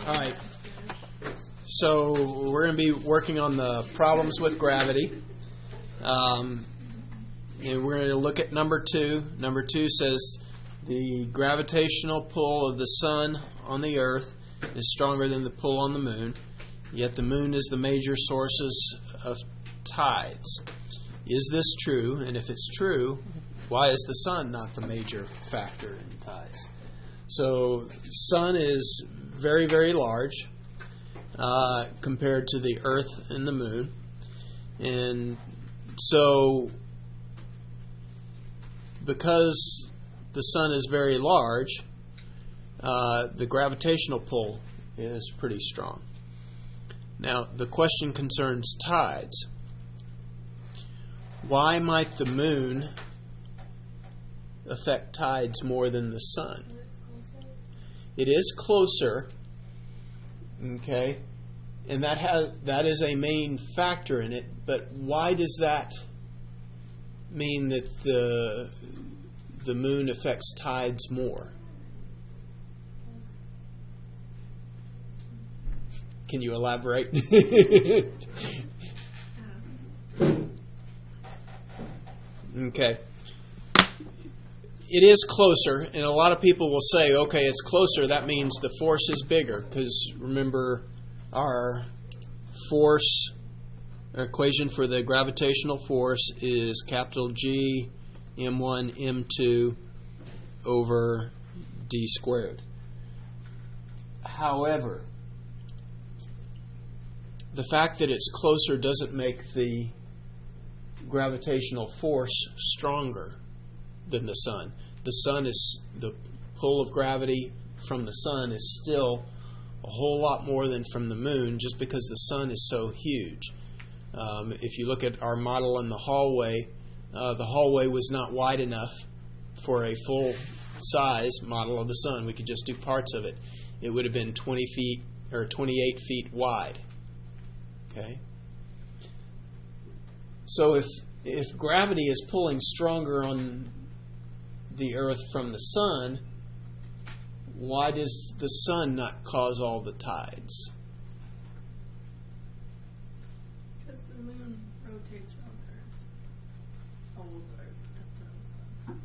All right. So we're going to be working on the problems with gravity. And we're going to look at number 2. Number 2 says the gravitational pull of the sun on the earth is stronger than the pull on the moon, yet the moon is the major sources of tides. Is this true? And if it's true, why is the sun not the major factor in tides? So the sun is very, very large compared to the earth and the moon. And so because the sun is very large, the gravitational pull is pretty strong. Now, the question concerns tides. Why might the moon affect tides more than the sun? It is closer, okay, and that is a main factor in it. But why does that mean that the moon affects tides more? Can you elaborate? Okay. It is closer, and a lot of people will say, okay, it's closer, that means the force is bigger, because remember our force equation for the gravitational force is capital G m1 m2 over d squared. However, the fact that it's closer doesn't make the gravitational force stronger than the sun. The pull of gravity from the sun is still a whole lot more than from the moon, just because the sun is so huge. If you look at our model in the hallway was not wide enough for a full size model of the sun. We could just do parts of it. It would have been 20 feet or 28 feet wide. Okay. So if gravity is pulling stronger on the earth from the sun, why does the sun not cause all the tides? Because the moon rotates around the earth. All of the earth rotates around the sun.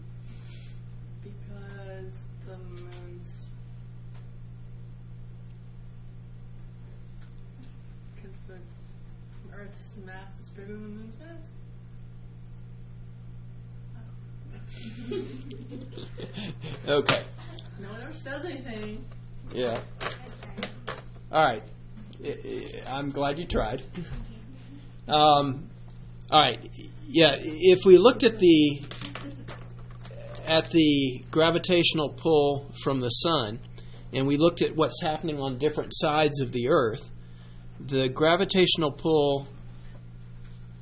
Because the moon's... Because the earth's mass is bigger than the moon's mass? Okay. No one ever says anything. Yeah. All right. I'm glad you tried. All right. Yeah. If we looked at the gravitational pull from the sun, and we looked at what's happening on different sides of the earth, the gravitational pull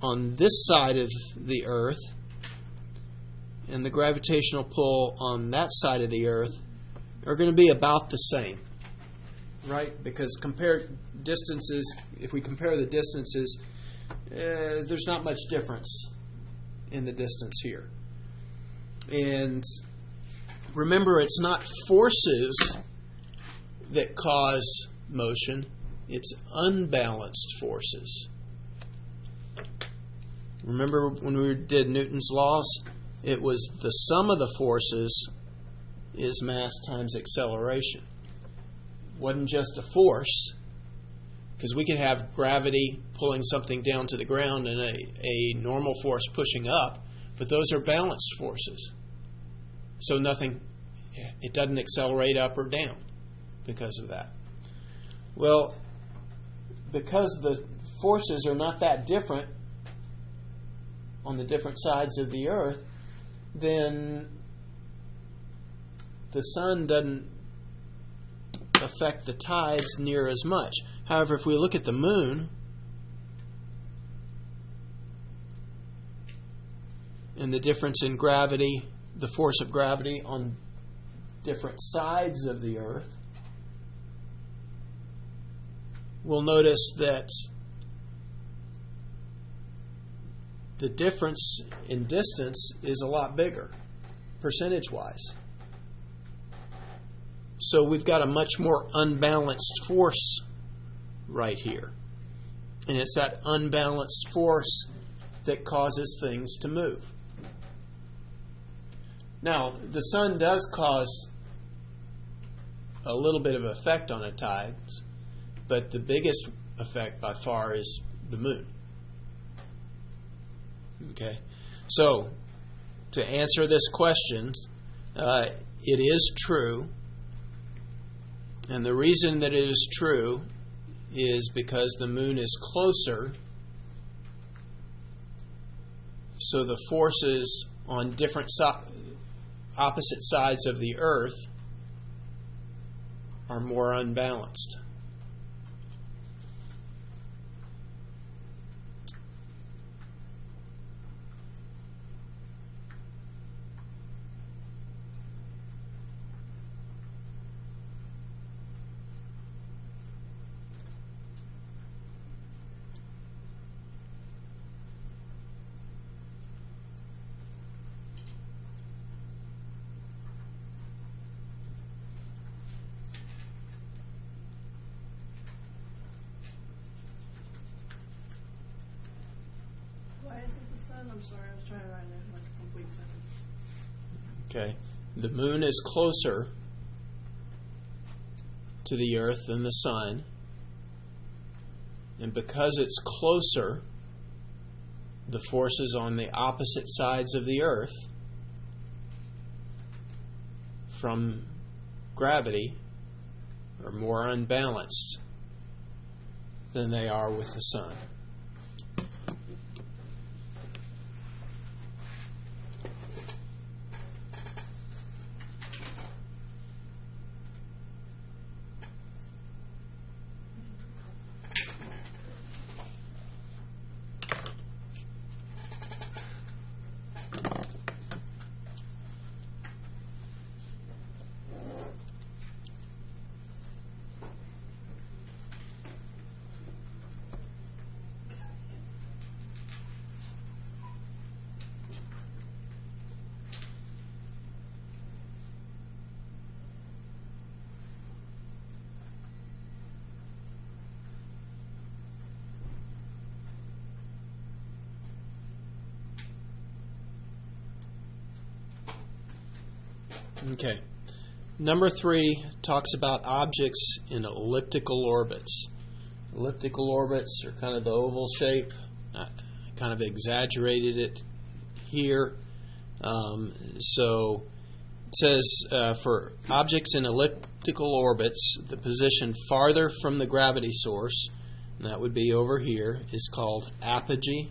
on this side of the earth and the gravitational pull on that side of the earth are going to be about the same, right? Because if we compare the distances, there's not much difference in the distance here. And remember, it's not forces that cause motion, it's unbalanced forces. Remember when we did Newton's laws? It was the sum of the forces is mass times acceleration. It wasn't just a force, because we can have gravity pulling something down to the ground and a normal force pushing up, but those are balanced forces. So it doesn't accelerate up or down because of that. Well, because the forces are not that different on the different sides of the earth, then the sun doesn't affect the tides near as much. However, if we look at the moon, and the difference in gravity, the force of gravity on different sides of the earth, we'll notice that the difference in distance is a lot bigger, percentage-wise. So we've got a much more unbalanced force right here. And it's that unbalanced force that causes things to move. Now, the sun does cause a little bit of effect on the tides, but the biggest effect by far is the moon. Okay? So, to answer this question, it is true. And the reason that it is true is because the moon is closer, so the forces on different opposite sides of the earth are more unbalanced. Why is it the sun? I'm sorry, I was trying to write it like a complete sentence. Okay? The moon is closer to the earth than the sun. And because it's closer, the forces on the opposite sides of the earth from gravity are more unbalanced than they are with the sun. Okay. Number 3 talks about objects in elliptical orbits. Elliptical orbits are kind of the oval shape. I kind of exaggerated it here. So it says for objects in elliptical orbits, the position farther from the gravity source, and that would be over here, is called apogee.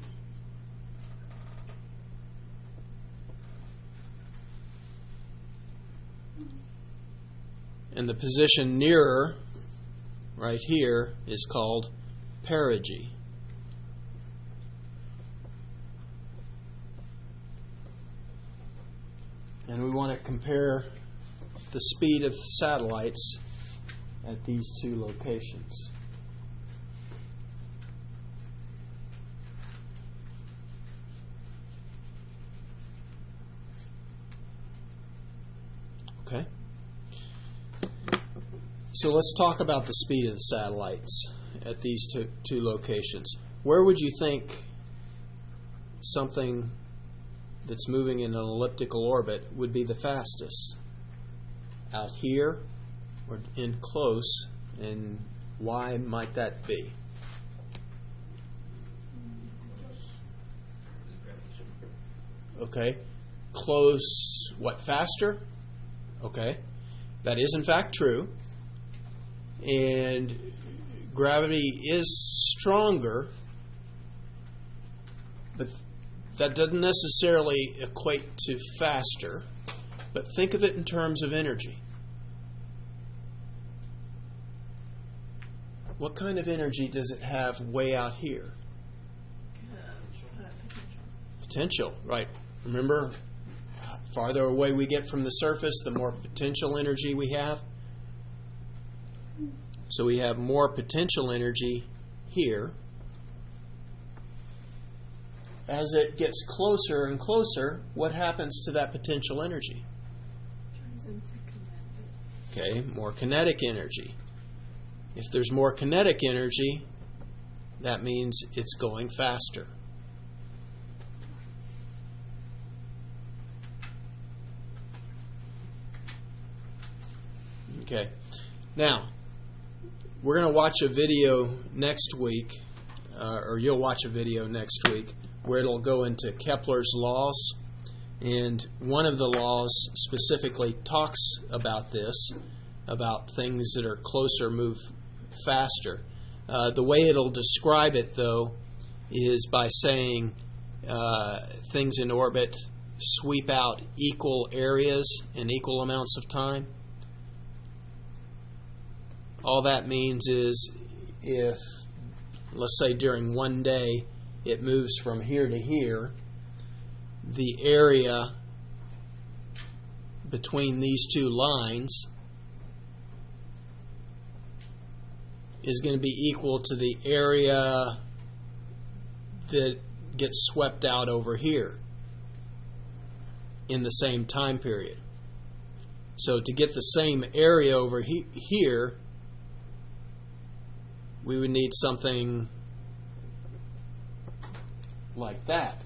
And the position nearer, right here, is called perigee. And we want to compare the speed of satellites at these two locations. Okay? So let's talk about the speed of the satellites at these two locations. Where would you think something that's moving in an elliptical orbit would be the fastest? Out here or in close? And why might that be? Okay. Close, what, faster? Okay. That is in fact true. And gravity is stronger, but that doesn't necessarily equate to faster. But think of it in terms of energy. What kind of energy does it have way out here? Potential, right. Remember, farther away we get from the surface, the more potential energy we have. So we have more potential energy here. As it gets closer and closer, what happens to that potential energy? Turns into kinetic. Okay, more kinetic energy. If there's more kinetic energy, that means it's going faster. Okay, now we're going to watch a video next week, or you'll watch a video next week, where it'll go into Kepler's laws. And one of the laws specifically talks about this, about things that are closer move faster. The way it'll describe it, though, is by saying things in orbit sweep out equal areas in equal amounts of time. All that means is if, let's say during one day, it moves from here to here, the area between these two lines is going to be equal to the area that gets swept out over here in the same time period. So to get the same area over here, we would need something like that.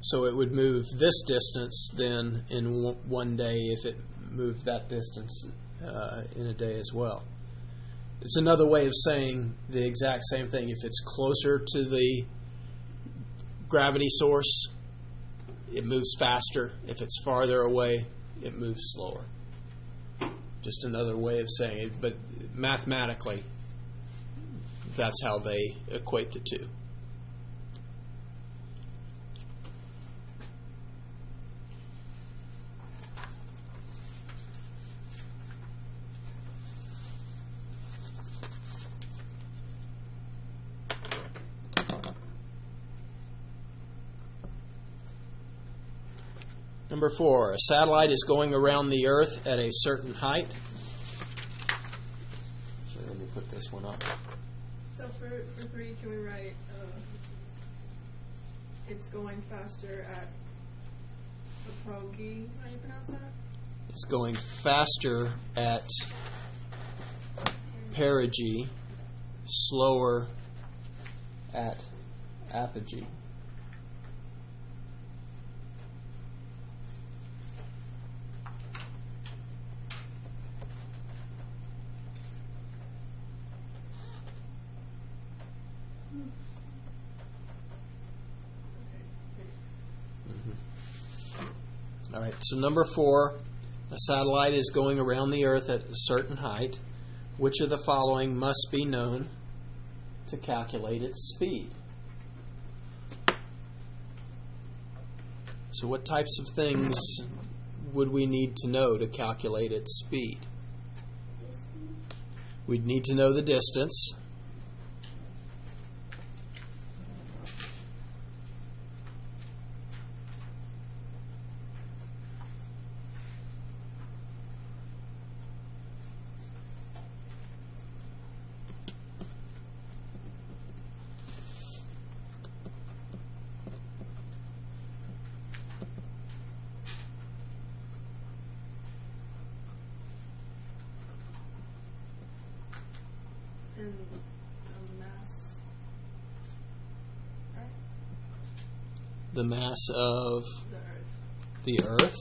So it would move this distance then in one day if it moved that distance in a day as well. It's another way of saying the exact same thing. If it's closer to the gravity source, it moves faster. If it's farther away, it moves slower. Just another way of saying it, but mathematically, that's how they equate the two. Number 4, a satellite is going around the Earth at a certain height. So let me put this one up. So for 3, can we write it's going faster at apogee? Is that how you pronounce that? It's going faster at perigee, slower at apogee. All right, so number 4, a satellite is going around the Earth at a certain height. Which of the following must be known to calculate its speed? So what types of things would we need to know to calculate its speed? We'd need to know the distance. And the mass, right? The mass of The Earth. the Earth.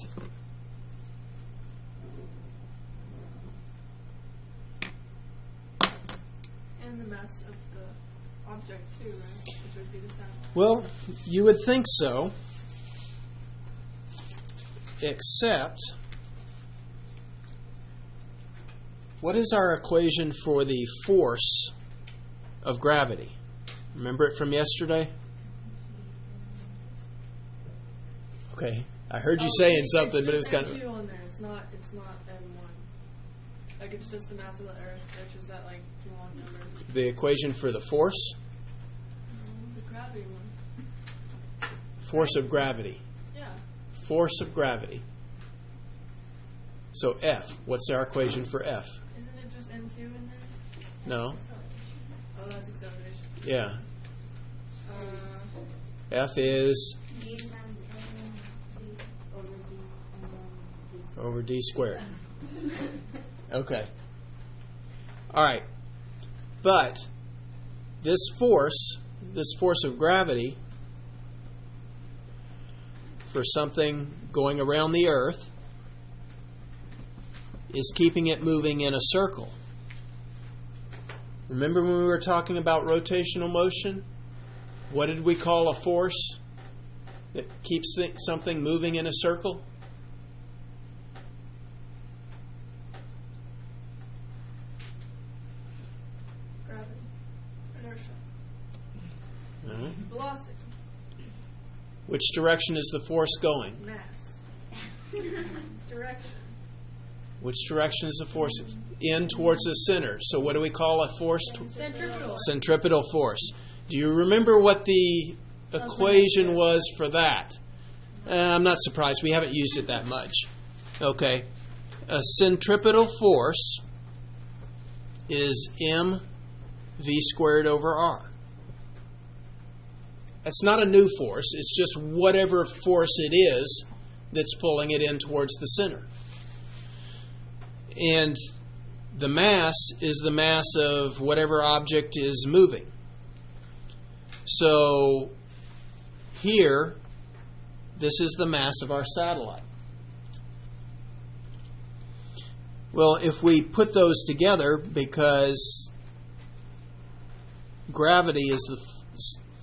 And the mass of the object too, right? Which would be the satellite. Well, you would think so, except what is our equation for the force of gravity? Remember it from yesterday? Okay, I heard you saying something, but it was kind of... It's M2 on there. It's not M1. Like, it's just the mass of the Earth, which is that, like, long number. The equation for the force? The gravity one. Force of gravity. Yeah. Force of gravity. So F. What's our equation for F? Isn't it just M2 in there? No. Oh, that's acceleration. Yeah. Uh, F is... over d squared. Okay. All right. But this force of gravity for something going around the Earth is keeping it moving in a circle. Remember when we were talking about rotational motion? What did we call a force that keeps something moving in a circle? Gravity. Inertia. Uh-huh. Velocity. Which direction is the force going? Mass. Direction. Which direction is the force? In towards the center. So what do we call a force? Centripetal. Centripetal force. Do you remember what the equation was for that? I'm not surprised. We haven't used it that much. Okay. A centripetal force is mv squared over r. That's not a new force. It's just whatever force it is that's pulling it in towards the center. And the mass is the mass of whatever object is moving. So here, this is the mass of our satellite. Well, if we put those together, because gravity is the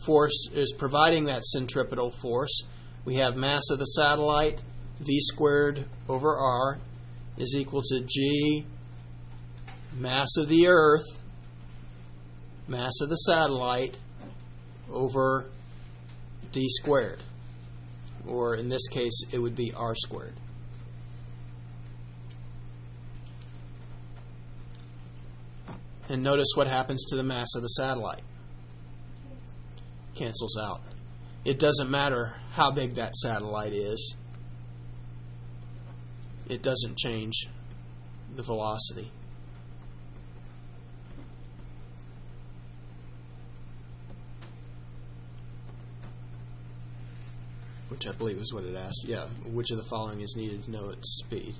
force is providing that centripetal force, we have mass of the satellite, v squared over r, is equal to g, mass of the Earth, mass of the satellite, over d squared. Or in this case, it would be r squared. And notice what happens to the mass of the satellite. Cancels out. It doesn't matter how big that satellite is. It doesn't change the velocity. Which I believe is what it asked. Yeah, which of the following is needed to know its speed?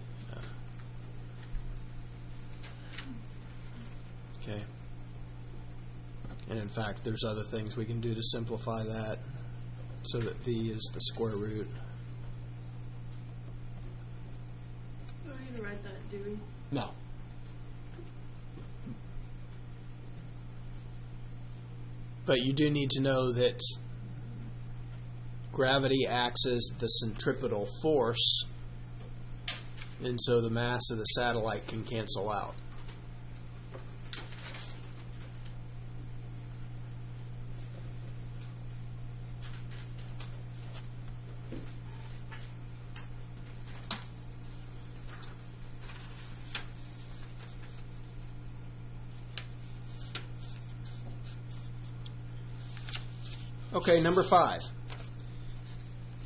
Okay. And in fact, there's other things we can do to simplify that so that v is the square root. Do we need to write that, do we? No. But you do need to know that gravity acts as the centripetal force, and so the mass of the satellite can cancel out. Okay, number 5.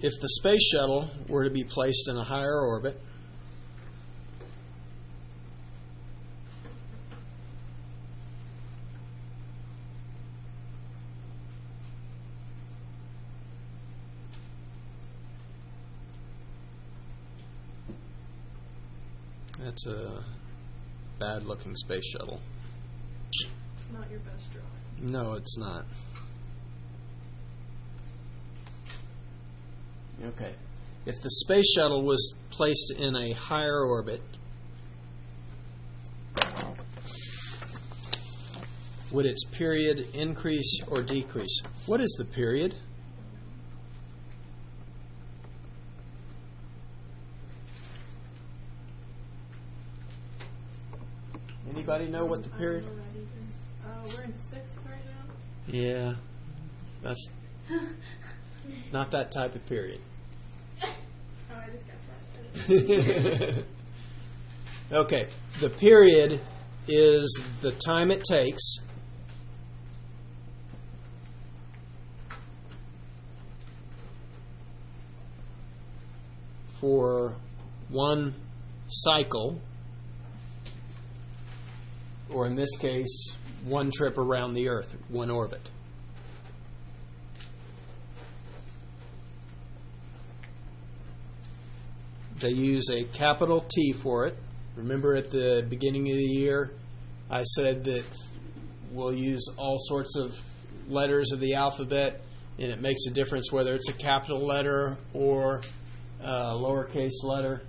If the space shuttle were to be placed in a higher orbit, that's a bad-looking space shuttle. It's not your best drawing. No, it's not. Okay. If the space shuttle was placed in a higher orbit, would its period increase or decrease? What is the period? Anybody know what the period? I don't know that either. We're in 6th right now. Yeah. That's not that type of period. Oh, I just got that. Okay. The period is the time it takes for one cycle, or in this case, one trip around the Earth, one orbit. They use a capital T for it. Remember at the beginning of the year, I said that we'll use all sorts of letters of the alphabet, and it makes a difference whether it's a capital letter or a lowercase letter.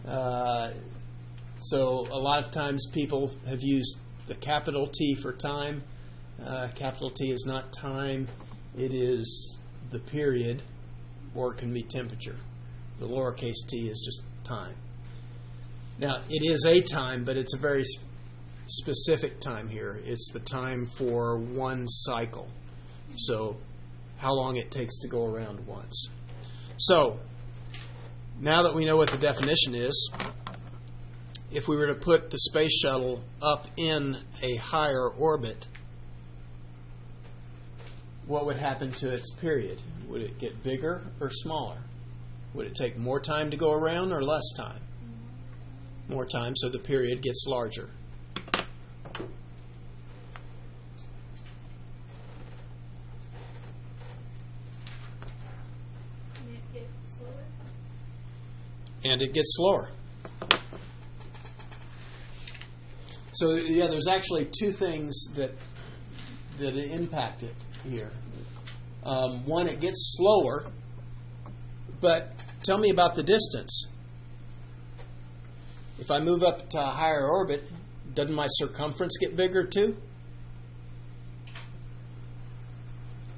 So a lot of times people have used the capital T for time. Capital T is not time, it is the period, or it can be temperature. The lowercase t is just time. Now, it is a time, but it's a very specific time here. It's the time for one cycle. So, how long it takes to go around once. So, now that we know what the definition is, if we were to put the space shuttle up in a higher orbit, what would happen to its period? Would it get bigger or smaller? Would it take more time to go around or less time? More time, so the period gets larger. And it gets slower. So yeah, there's actually two things that impact it here. One, it gets slower, but tell me about the distance. If I move up to a higher orbit, doesn't my circumference get bigger too?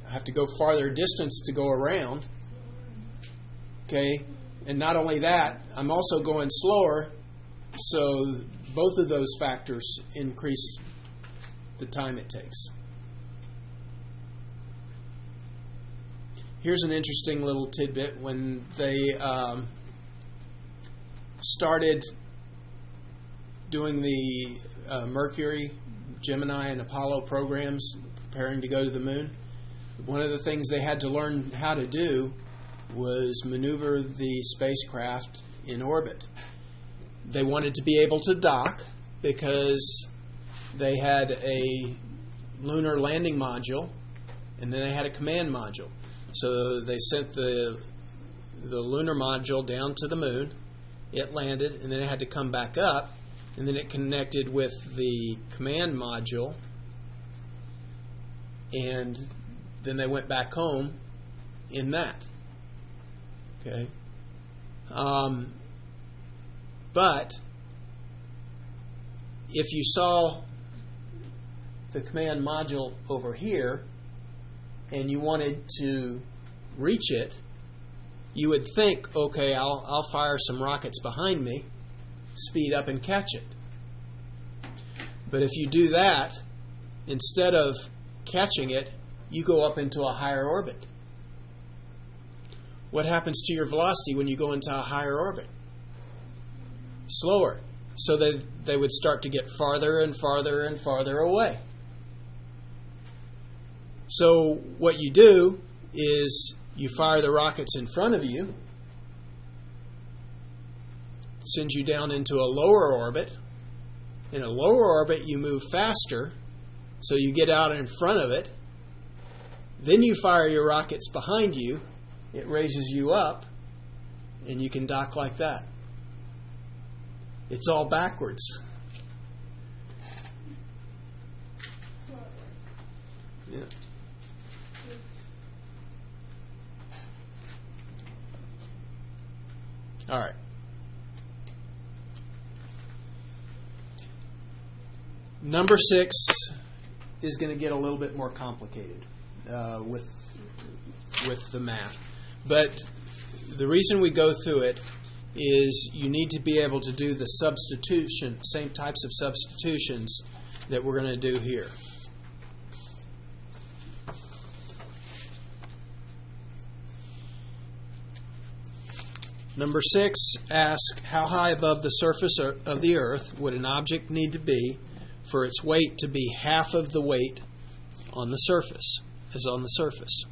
I have to go farther distance to go around. Okay, and not only that, I'm also going slower, so both of those factors increase the time it takes. Here's an interesting little tidbit. When they started doing the Mercury, Gemini, and Apollo programs, preparing to go to the moon, one of the things they had to learn how to do was maneuver the spacecraft in orbit. They wanted to be able to dock because they had a lunar landing module and then they had a command module. So they sent the lunar module down to the moon, it landed, and then it had to come back up, and then it connected with the command module, and then they went back home in that. Okay. But if you saw the command module over here and you wanted to reach it, you would think, okay, I'll fire some rockets behind me, speed up and catch it. But if you do that, instead of catching it, you go up into a higher orbit. What happens to your velocity when you go into a higher orbit? Slower. So they would start to get farther and farther and farther away. So what you do is you fire the rockets in front of you, sends you down into a lower orbit. In a lower orbit, you move faster, so you get out in front of it. Then you fire your rockets behind you. It raises you up, and you can dock like that. It's all backwards. Yeah. All right. Number 6 is going to get a little bit more complicated with the math. But the reason we go through it is you need to be able to do the substitution, same types of substitutions that we're going to do here. Number 6 asks, how high above the surface of the earth would an object need to be for its weight to be half of the weight on the surface, as on the surface?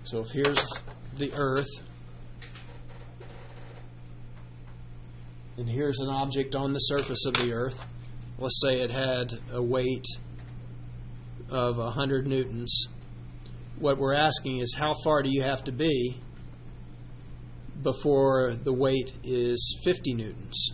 So if here's the earth, and here's an object on the surface of the earth, let's say it had a weight of 100 newtons. What we're asking is how far do you have to be before the weight is 50 newtons?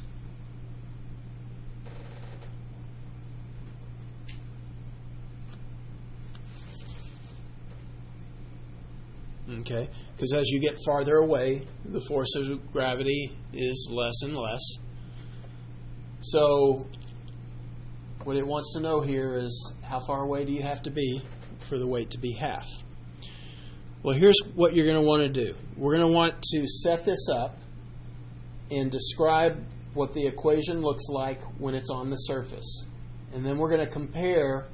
Okay, because as you get farther away, the force of gravity is less and less. So what it wants to know here is how far away do you have to be for the weight to be half? Well, here's what you're going to want to do. We're going to want to set this up and describe what the equation looks like when it's on the surface. And then we're going to compare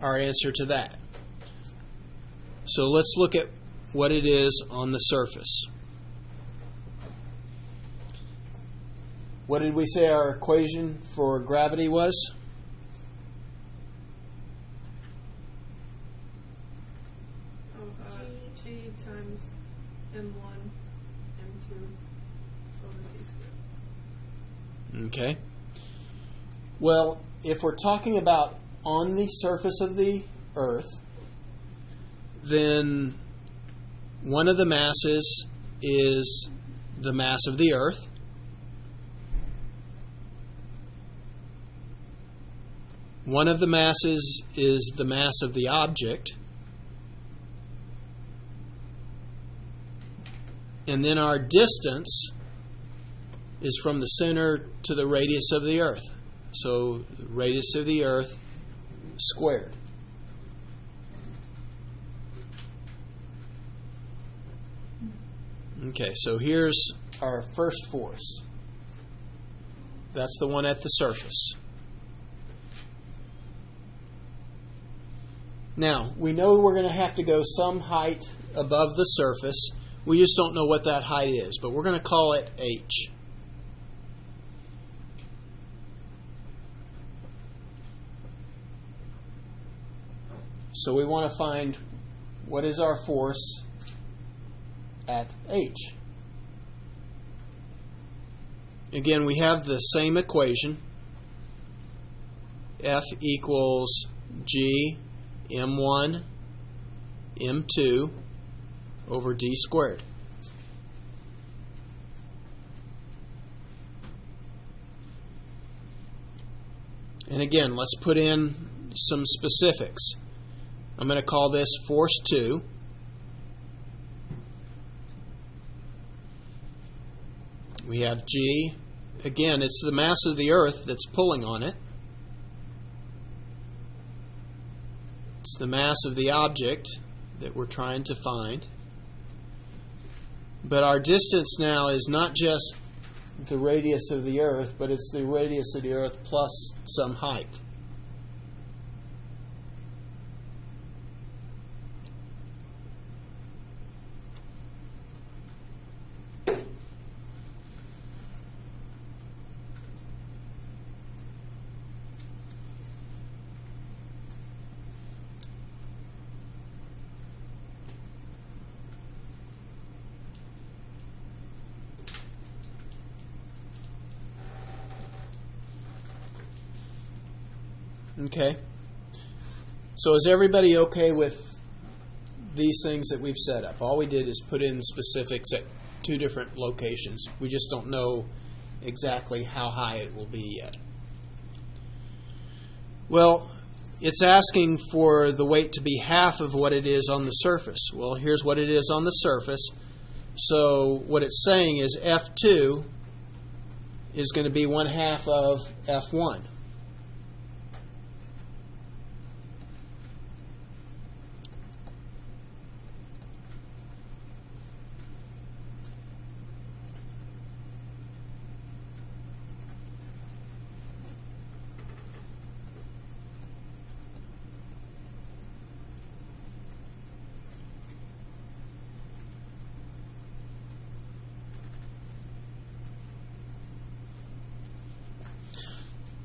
our answer to that. So let's look at what it is on the surface. What did we say our equation for gravity was? G times M1, M2 over D squared. Okay. Well, if we're talking about on the surface of the Earth, then one of the masses is the mass of the Earth. One of the masses is the mass of the object. And then our distance is from the center to the radius of the Earth. So the radius of the Earth squared. Okay, so here's our first force. That's the one at the surface. Now, we know we're going to have to go some height above the surface. We just don't know what that height is, but we're going to call it h. So we want to find what is our force at h. Again, we have the same equation. F equals G M1 M2 over D squared. And again, let's put in some specifics. I'm going to call this force 2. We have G. Again, it's the mass of the Earth that's pulling on it. It's the mass of the object that we're trying to find. But our distance now is not just the radius of the Earth, but it's the radius of the Earth plus some height. Okay. So is everybody okay with these things that we've set up? All we did is put in specifics at two different locations. We just don't know exactly how high it will be yet. Well, it's asking for the weight to be half of what it is on the surface. Well, here's what it is on the surface. So what it's saying is F2 is going to be 1/2 of F1.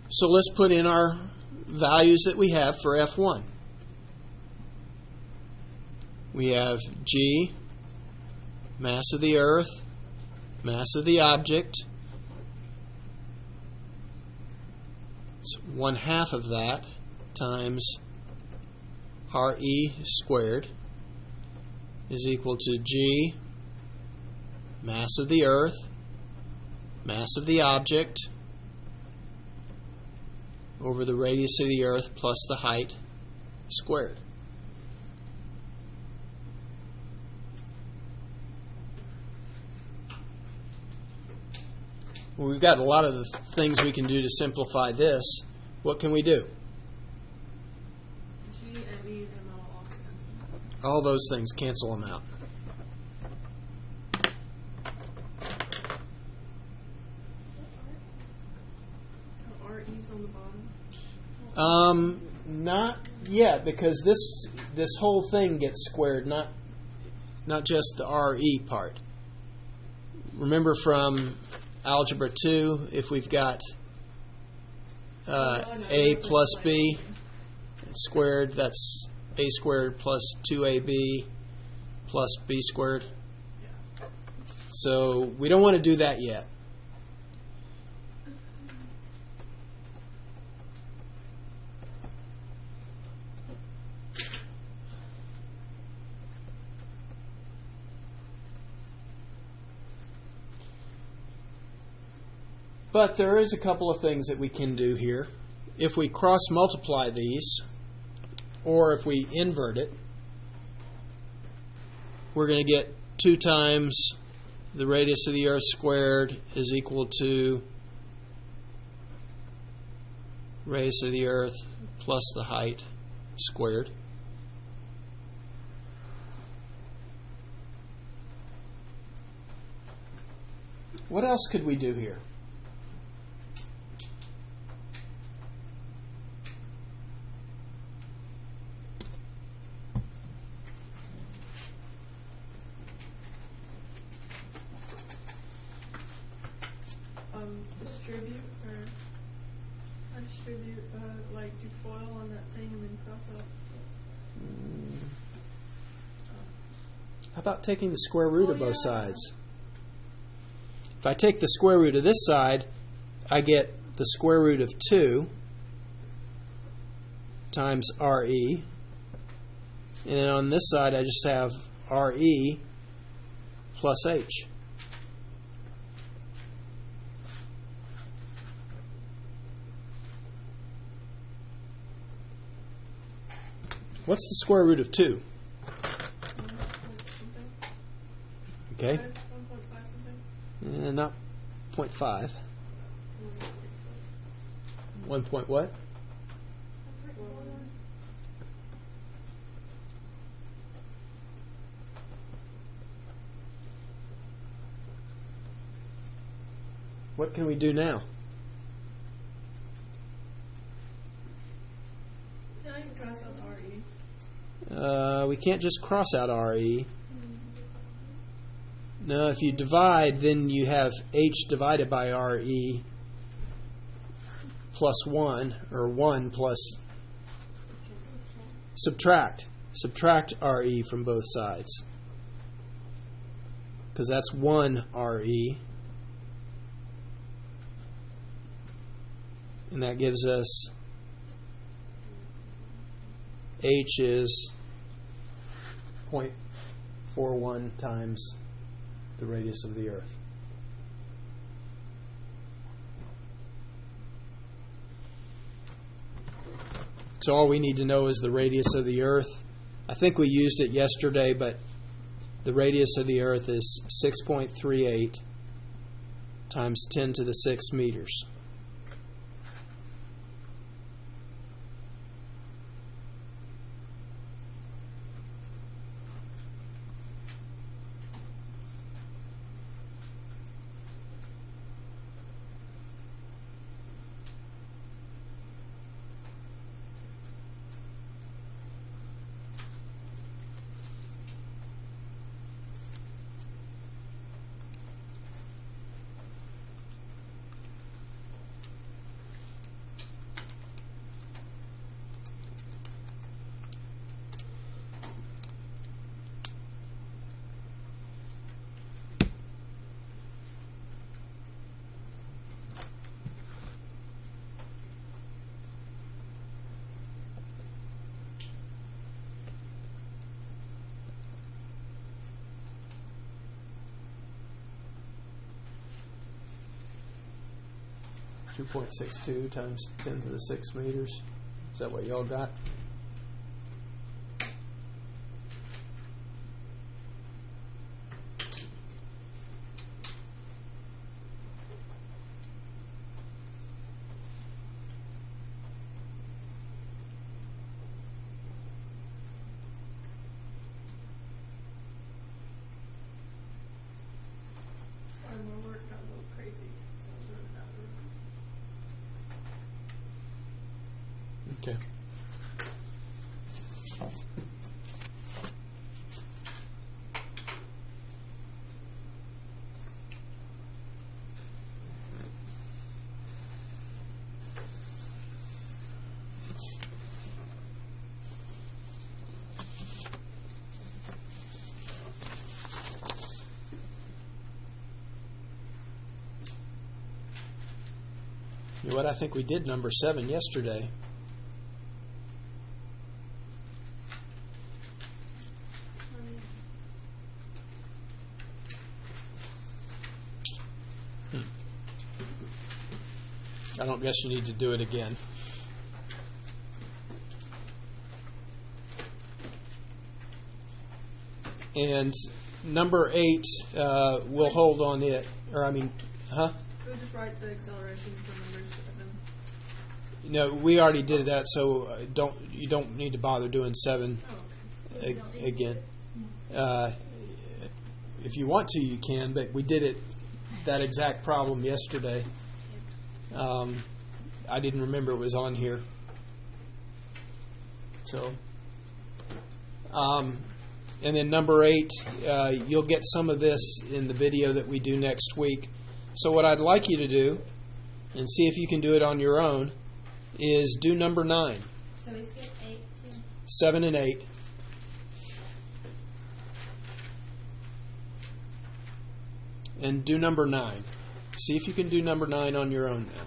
So let's put in our values that we have for F1. We have G, mass of the Earth, mass of the object. It's 1/2 of that times RE squared is equal to G, mass of the Earth, mass of the object, over the radius of the Earth plus the height squared. Well, we've got a lot of the things we can do to simplify this. What can we do? G, M, E, M, L, all cancel. All those things cancel them out. Oh, RE's on the bottom. Not yet, because this whole thing gets squared, not just the RE part. Remember from Algebra 2, if we've got A plus B squared, that's A squared plus 2AB plus B squared. Yeah. So we don't want to do that yet. But there is a couple of things that we can do here. If we cross multiply these, or if we invert it, we're going to get 2 times the radius of the Earth squared is equal to radius of the Earth plus the height squared. What else could we do here? Distribute, or distribute, like do FOIL on that thing and then cross out. How about taking the square root of both yeah. sides? If I take the square root of this side, I get the square root of 2 times RE. And then on this side, I just have RE plus H. What's the square root of 2? 1 point something. Okay. 1.5 something. Not 0.5. 1 point what? What can we do now? Yeah, I can cross out RE. We can't just cross out RE. No, if you divide, then you have H divided by RE plus 1, or 1 plus subtract. Subtract RE from both sides. Because that's 1 RE. And that gives us H is 0.41 times the radius of the Earth. So all we need to know is the radius of the Earth. I think we used it yesterday, but the radius of the Earth is 6.38 times 10 to the 6 meters. 2.62 times 10 to the 6 meters. Is that what y'all got? Sorry, my work got a little crazy, so I was running out of room. Okay. You know what? I think we did number 7 yesterday. I don't guess you need to do it again. And number 8, we'll hold on it. We'll just write the acceleration for number 7. No, we already did that, so you don't need to bother doing 7 Oh, okay. again. If you want to, you can, but we did that exact problem yesterday. I didn't remember it was on here. So, and then number 8, you'll get some of this in the video that we do next week. So what I'd like you to do, and see if you can do it on your own, is do number 9. So we skip 8 too? 7 and 8. And do number 9. See if you can do number 9 on your own now.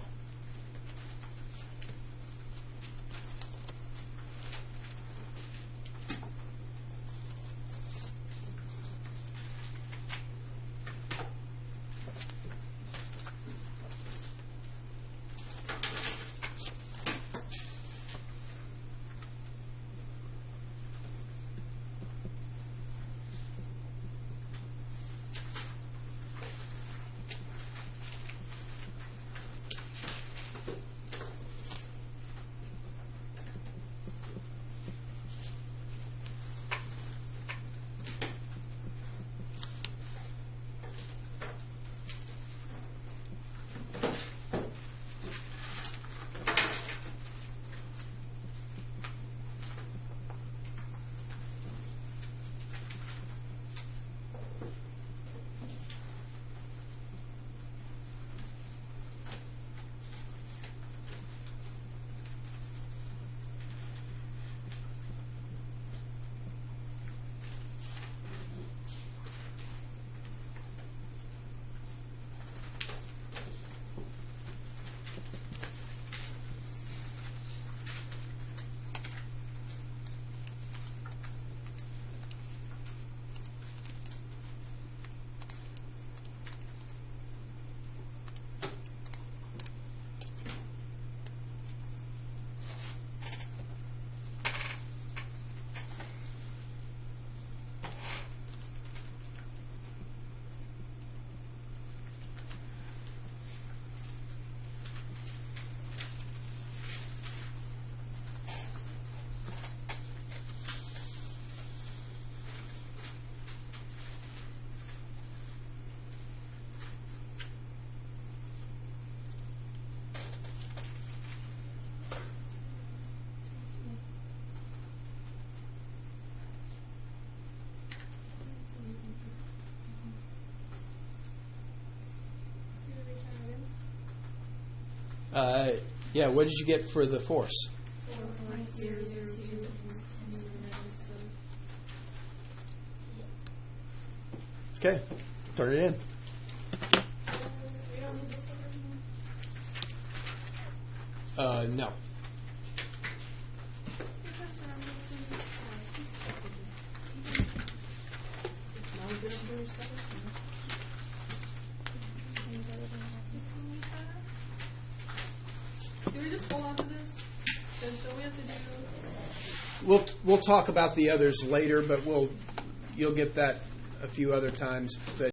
Yeah, what did you get for the force? 4.002. Okay, turn it in. We don't need this one? No. Do we just hold on to this? Because don't we have to do? We'll talk about the others later, but you'll get that a few other times. But